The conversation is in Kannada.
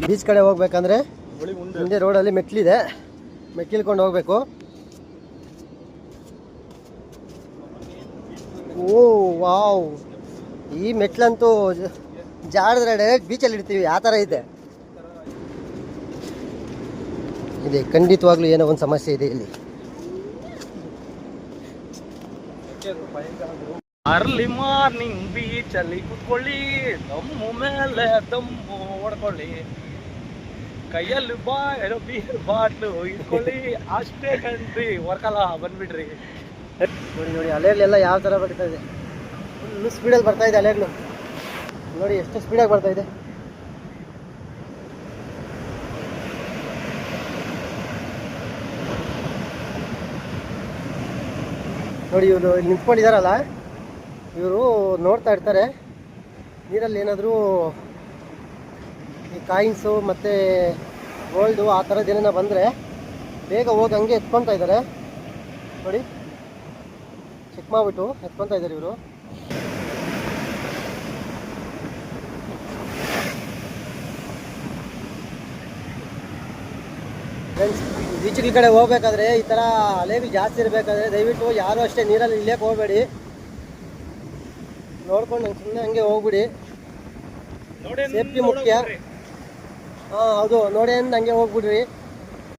ಬೀಚ್ ಕಡೆ ಹೋಗ್ಬೇಕಂದ್ರೆ ಹಿಂದೆ ರೋಡಲ್ಲಿ ಮೆಟ್ಲಿದೆ, ಮೆಟ್ಲಿಳ್ಕೊಂಡು ಹೋಗ್ಬೇಕು. ಓ ವಾವ್, ಈ ಮೆಟ್ಲಂತೂ ಜಾಡಿದ್ರೆ ಡೈರೆಕ್ಟ್ ಬೀಚಲ್ಲಿ ಇಡ್ತೀವಿ, ಆ ಥರ ಇದೆ. ಇದೆ ಖಂಡಿತವಾಗ್ಲೂ ಏನೋ ಒಂದು ಸಮಸ್ಯೆ ಇದೆ ಇಲ್ಲಿ. ಅರ್ಲಿ ಮಾರ್ನಿಂಗ್ ಬೀಚಲ್ಲಿ ಕುತ್ಕೊಳ್ಳಿ, ದಮ್ಮು ಮೇಲೆ ದಮ್ಮು ಹೊಡ್ಕೊಳ್ಳಿ, ಕೈಯಲ್ಲಿ ಬೀರ್ ಬಾಟ್ಲು ಇಟ್ಕೊಳ್ಳಿ, ಅಷ್ಟೇ ಕಣ್ರಿ, ವರ್ಕಲ್ಲ ಬಂದ್ಬಿಡ್ರಿ. ನೋಡಿ ನೋಡಿ ಅಲೆಗಳೆಲ್ಲ ಯಾವ ಥರ ಬರ್ತಾ ಇದೆ, ಫುಲ್ ಸ್ಪೀಡಲ್ಲಿ ಬರ್ತಾ ಇದೆ ಅಲೆಗಳು. ನೋಡಿ ಎಷ್ಟು ಸ್ಪೀಡಾಗಿ ಬರ್ತಾ ಇದೆ. ನೋಡಿ ಇವರು ಇಲ್ಲಿ ನಿಂತ್ಕೊಂಡಿದ್ದಾರಲ್ಲ, ಇವರು ನೋಡ್ತಾ ಇರ್ತಾರೆ ನೀರಲ್ಲಿ ಏನಾದರೂ ಈ ಕಾಯಿನ್ಸು ಮತ್ತು ಗೋಲ್ಡು ಆ ಥರದ್ದು ಏನೇನೋ ಬಂದರೆ ಬೇಗ ಹೋಗಿ ಹಂಗೆ ಎತ್ಕೊತಾ ಇದ್ದಾರೆ. ನೋಡಿ ಚೆಕ್ ಮಾಡಿಬಿಟ್ಟು ಎತ್ಕೊತಾ ಇದ್ದಾರೆ ಇವರು. ಫ್ರೆಂಡ್ಸ್, ಬೀಚ್ಗಳ ಕಡೆ ಹೋಗ್ಬೇಕಾದ್ರೆ ಈ ಥರ ಅಲೆಗಳು ಜಾಸ್ತಿ ಇರಬೇಕಾದ್ರೆ ದಯವಿಟ್ಟು ಯಾರು ಅಷ್ಟೇ ನೀರಲ್ಲಿ ಇಳಿಯಕ್ಕೆ ಹೋಗಬೇಡಿ, ನೋಡ್ಕೊಂಡು ನಂಗೆ ಸುಮ್ಮನೆ ಹಂಗೆ ಹೋಗ್ಬಿಡಿ, ಸೇಫ್ಟಿ ಮುಖ್ಯ. ಹಾಂ ಹೌದು, ನೋಡಿ ಹಂಗೆ ಹೋಗ್ಬಿಡ್ರಿ.